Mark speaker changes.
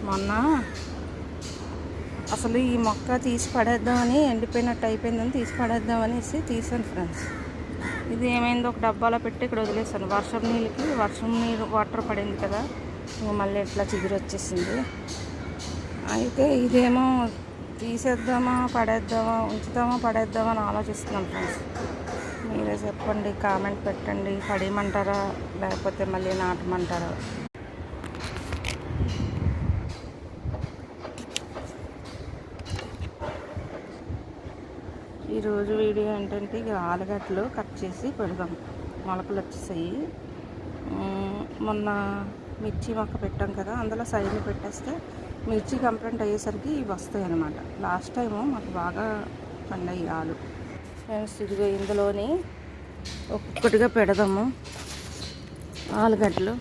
Speaker 1: మొన్న అసలు ఈ మొక్క తీసి పడేద్దామని, ఎండిపోయినట్టు అయిపోయిందని తీసి పడేద్దామనేసి తీసాను ఫ్రెండ్స్. ఇది ఏమైందో ఒక డబ్బాలో పెట్టి ఇక్కడ వదిలేసాను. వర్షం నీళ్ళు వాటర్ పడింది కదా, మళ్ళీ ఇట్లా చిగురు వచ్చేసింది. అయితే ఇదేమో తీసేద్దామా పడేద్దామా, ఉంచుదామా పడేద్దామా అని ఆలోచిస్తున్నాను ఫ్రెండ్స్. మీరే చెప్పండి, కామెంట్ పెట్టండి. పడేయమంటారా లేకపోతే మళ్ళీ నాటమంటారా? ఈరోజు వీడియో ఏంటంటే, ఇక ఆలుగడ్డలు కట్ చేసి పెడదాం. మొలకలు వచ్చేసాయి. మొన్న మిర్చి మొక్క పెట్టాం కదా, అందులో సైడ్ని పెట్టేస్తే మిర్చి కంప్లీట్ అయ్యేసరికి ఇవి వస్తాయి అన్నమాట. లాస్ట్ టైము మాకు బాగా పండాయి ఆలు ఫ్రెండ్స్. ఇదిగో ఇందులోని ఒక్కొక్కటిగా పెడదాము ఆలుగడ్డలు.